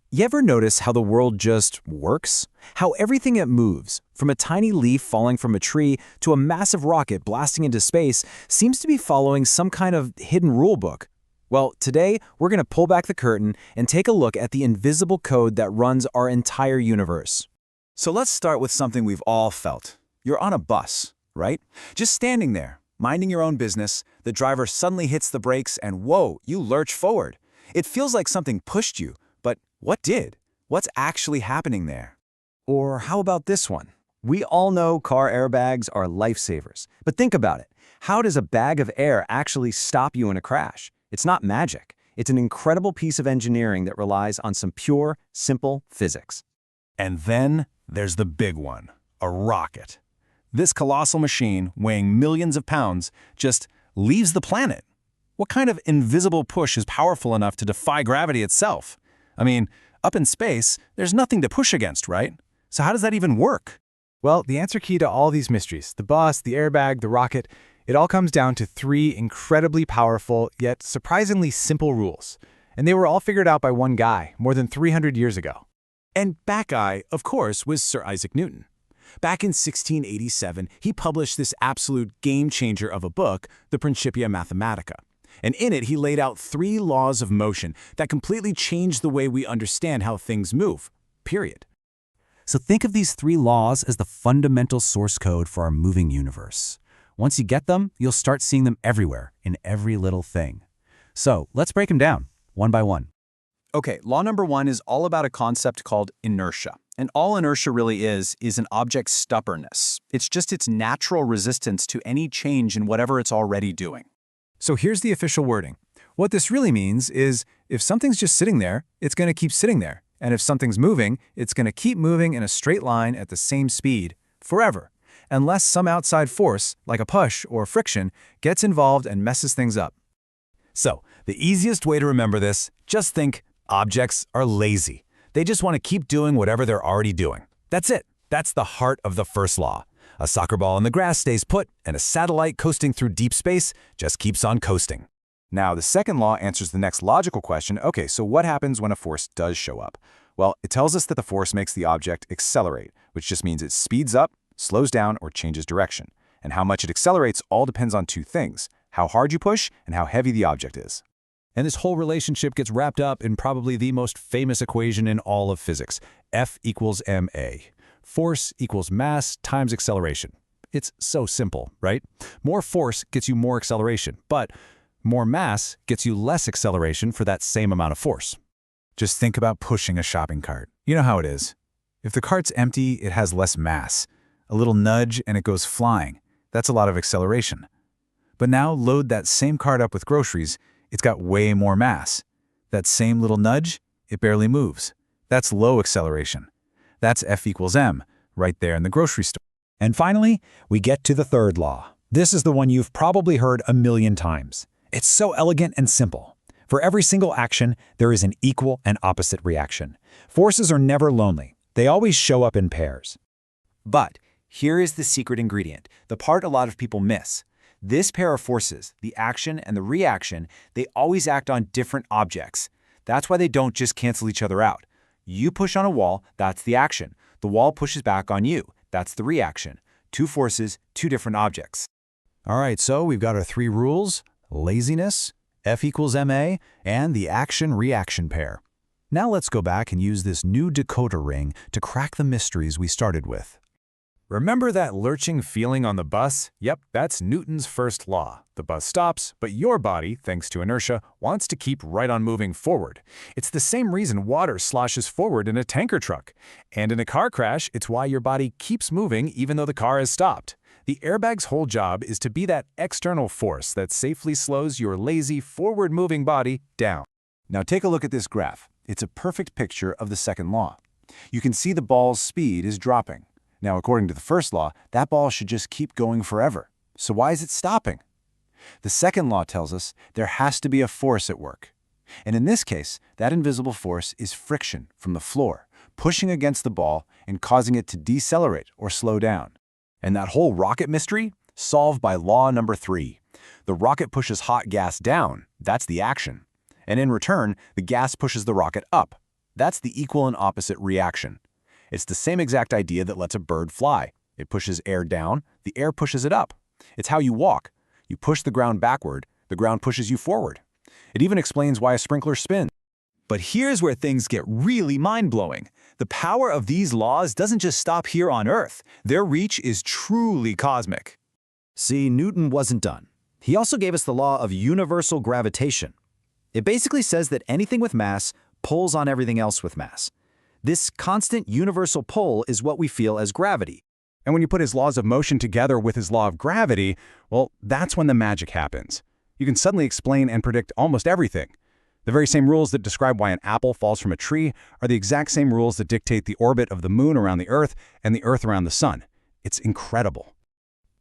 You ever notice how the world just works? How everything it moves, from a tiny leaf falling from a tree to a massive rocket blasting into space, seems to be following some kind of hidden rule book? Well, today we're going to pull back the curtain and take a look at the invisible code that runs our entire universe. So let's start with something we've all felt. You're on a bus, right? Just standing there, minding your own business, the driver suddenly hits the brakes and whoa, you lurch forward. It feels like something pushed you, but what did? What's actually happening there? Or how about this one? We all know car airbags are lifesavers, but think about it. How does a bag of air actually stop you in a crash? It's not magic. It's an incredible piece of engineering that relies on some pure, simple physics. And then there's the big one, a rocket. This colossal machine, weighing millions of pounds, just leaves the planet. What kind of invisible push is powerful enough to defy gravity itself? I mean, up in space, there's nothing to push against, right? So how does that even work? Well, the answer key to all these mysteries, the bus, the airbag, the rocket, it all comes down to three incredibly powerful, yet surprisingly simple rules. And they were all figured out by one guy more than 300 years ago. And that guy, of course, was Sir Isaac Newton. Back in 1687, he published this absolute game-changer of a book, the Principia Mathematica. And in it, he laid out 3 laws of motion that completely changed the way we understand how things move, period. So think of these 3 laws as the fundamental source code for our moving universe. Once you get them, you'll start seeing them everywhere, in every little thing. So let's break them down, one by one. Okay, law number 1 is all about a concept called inertia. And all inertia really is an object's stubbornness. It's just its natural resistance to any change in whatever it's already doing. So here's the official wording. What this really means is if something's just sitting there, it's going to keep sitting there. And if something's moving, it's going to keep moving in a straight line at the same speed, forever, unless some outside force, like a push or friction, gets involved and messes things up. So, the easiest way to remember this, just think objects are lazy. They just want to keep doing whatever they're already doing. That's it. That's the heart of the first law. A soccer ball in the grass stays put, and a satellite coasting through deep space just keeps on coasting. Now, the second law answers the next logical question. Okay, so what happens when a force does show up? Well, it tells us that the force makes the object accelerate, which just means it speeds up, slows down, or changes direction. And how much it accelerates all depends on 2 things, how hard you push and how heavy the object is. And this whole relationship gets wrapped up in probably the most famous equation in all of physics, F equals ma. Force equals mass times acceleration. It's so simple, right? More force gets you more acceleration, but more mass gets you less acceleration for that same amount of force. Just think about pushing a shopping cart. You know how it is. If the cart's empty, it has less mass. A little nudge and it goes flying. That's a lot of acceleration. But now load that same cart up with groceries, it's got way more mass. That same little nudge, it barely moves. That's low acceleration. That's F equals m, right there in the grocery store. And finally, we get to the third law. This is the one you've probably heard a million times. It's so elegant and simple. For every single action, there is an equal and opposite reaction. Forces are never lonely. They always show up in pairs. But here is the secret ingredient, the part a lot of people miss. This pair of forces, the action and the reaction, they always act on different objects. That's why they don't just cancel each other out. You push on a wall, that's the action. The wall pushes back on you, that's the reaction. 2 forces, 2 different objects. All right, so we've got our 3 rules: laziness, F equals ma, and the action-reaction pair. Now let's go back and use this new decoder ring to crack the mysteries we started with. Remember that lurching feeling on the bus? Yep, that's Newton's first law. The bus stops, but your body, thanks to inertia, wants to keep right on moving forward. It's the same reason water sloshes forward in a tanker truck. And in a car crash, it's why your body keeps moving even though the car has stopped. The airbag's whole job is to be that external force that safely slows your lazy, forward-moving body down. Now take a look at this graph. It's a perfect picture of the second law. You can see the ball's speed is dropping. Now, according to the first law, that ball should just keep going forever. So why is it stopping? The second law tells us there has to be a force at work. And in this case, that invisible force is friction from the floor, pushing against the ball and causing it to decelerate or slow down. And that whole rocket mystery? Solved by law number 3. The rocket pushes hot gas down, that's the action. And in return, the gas pushes the rocket up. That's the equal and opposite reaction. It's the same exact idea that lets a bird fly. It pushes air down, the air pushes it up. It's how you walk. You push the ground backward, the ground pushes you forward. It even explains why a sprinkler spins. But here's where things get really mind-blowing. The power of these laws doesn't just stop here on Earth. Their reach is truly cosmic. See, Newton wasn't done. He also gave us the law of universal gravitation. It basically says that anything with mass pulls on everything else with mass. This constant universal pull is what we feel as gravity. And when you put his laws of motion together with his law of gravity, well, that's when the magic happens. You can suddenly explain and predict almost everything. The very same rules that describe why an apple falls from a tree are the exact same rules that dictate the orbit of the moon around the Earth and the Earth around the sun. It's incredible.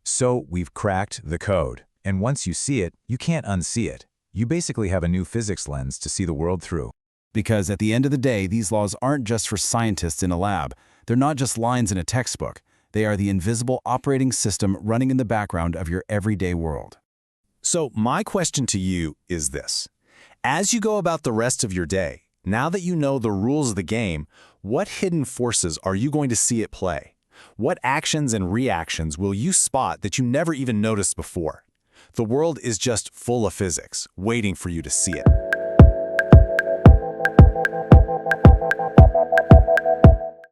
So we've cracked the code. And once you see it, you can't unsee it. You basically have a new physics lens to see the world through. Because at the end of the day, these laws aren't just for scientists in a lab. They're not just lines in a textbook. They are the invisible operating system running in the background of your everyday world. So my question to you is this. As you go about the rest of your day, now that you know the rules of the game, what hidden forces are you going to see at play? What actions and reactions will you spot that you never even noticed before? The world is just full of physics, waiting for you to see it.